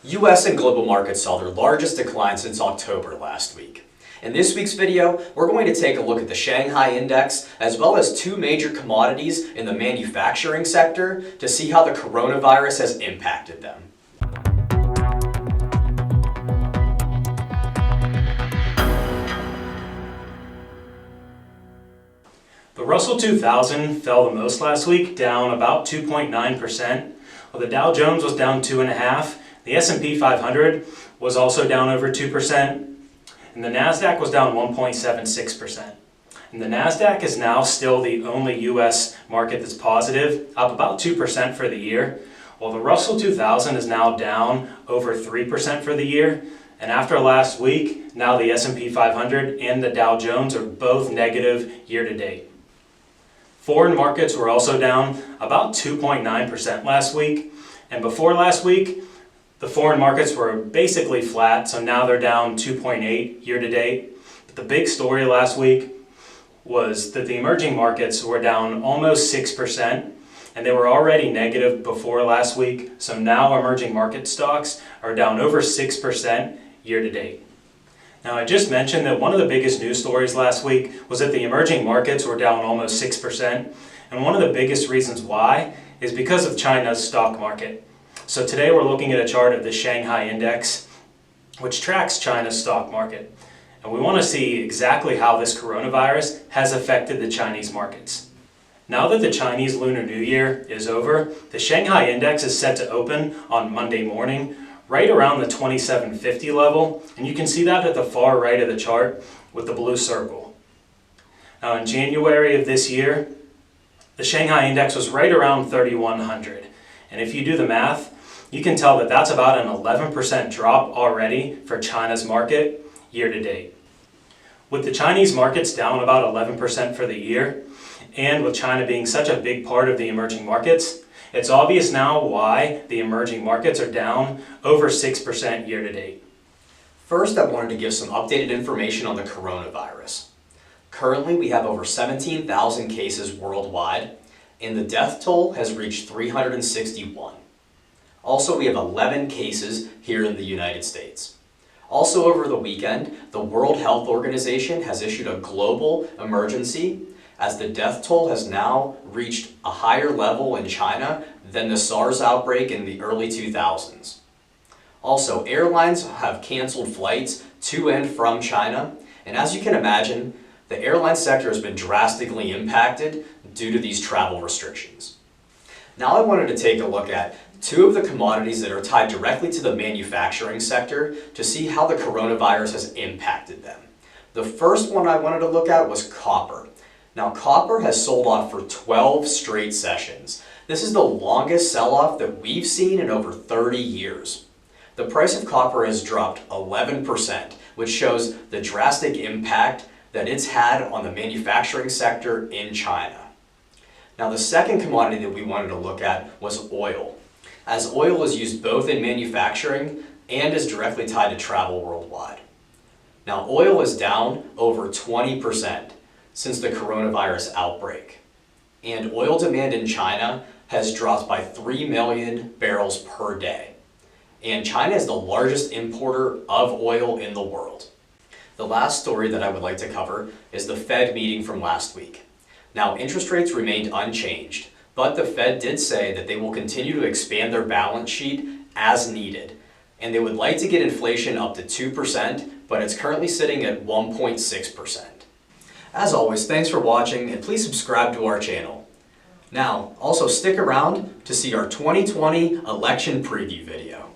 US and global markets saw their largest decline since October last week. In this week's video, we're going to take a look at the Shanghai Index as well as two major commodities in the manufacturing sector to see how the coronavirus has impacted them. The Russell 2000 fell the most last week, down about 2.9%, while the Dow Jones was down 2.5%. The S&P 500 was also down over 2%, and the Nasdaq was down 1.76%. And the Nasdaq is now still the only US market that's positive, up about 2% for the year, while the Russell 2000 is now down over 3% for the year. And after last week, now the S&P 500 and the Dow Jones are both negative year to date. Foreign markets were also down about 2.9% last week, and before last week, the foreign markets were basically flat, so now they're down 2.8 year to date. But the big story last week was that the emerging markets were down almost 6%, and they were already negative before last week, so now emerging market stocks are down over 6% year to date. Now, I just mentioned that one of the biggest news stories last week was that the emerging markets were down almost 6%, and one of the biggest reasons why is because of China's stock market. So today we're looking at a chart of the Shanghai Index, which tracks China's stock market. And we want to see exactly how this coronavirus has affected the Chinese markets. Now that the Chinese Lunar New Year is over, the Shanghai Index is set to open on Monday morning, right around the 2750 level, and you can see that at the far right of the chart with the blue circle. Now in January of this year, the Shanghai Index was right around 3100, and if you do the math, you can tell that that's about an 11% drop already for China's market year to date. With the Chinese markets down about 11% for the year, and with China being such a big part of the emerging markets, it's obvious now why the emerging markets are down over 6% year to date. First, I wanted to give some updated information on the coronavirus. Currently, we have over 17,000 cases worldwide, and the death toll has reached 361. Also, we have 11 cases here in the United States. Also, over the weekend, the World Health Organization has issued a global emergency as the death toll has now reached a higher level in China than the SARS outbreak in the early 2000s. Also, airlines have canceled flights to and from China, and as you can imagine, the airline sector has been drastically impacted due to these travel restrictions. Now I wanted to take a look at two of the commodities that are tied directly to the manufacturing sector to see how the coronavirus has impacted them. The first one I wanted to look at was copper. Now, copper has sold off for 12 straight sessions. This is the longest sell-off that we've seen in over 30 years. The price of copper has dropped 11%, which shows the drastic impact that it's had on the manufacturing sector in China. Now, the second commodity that we wanted to look at was oil, as oil is used both in manufacturing and is directly tied to travel worldwide. Now, oil is down over 20% since the coronavirus outbreak, and oil demand in China has dropped by 3 million barrels per day, and China is the largest importer of oil in the world. The last story that I would like to cover is the Fed meeting from last week. Now, interest rates remained unchanged, but the Fed did say that they will continue to expand their balance sheet as needed, and they would like to get inflation up to 2%, but it's currently sitting at 1.6%. As always, thanks for watching, and please subscribe to our channel. Now, also stick around to see our 2020 election preview video.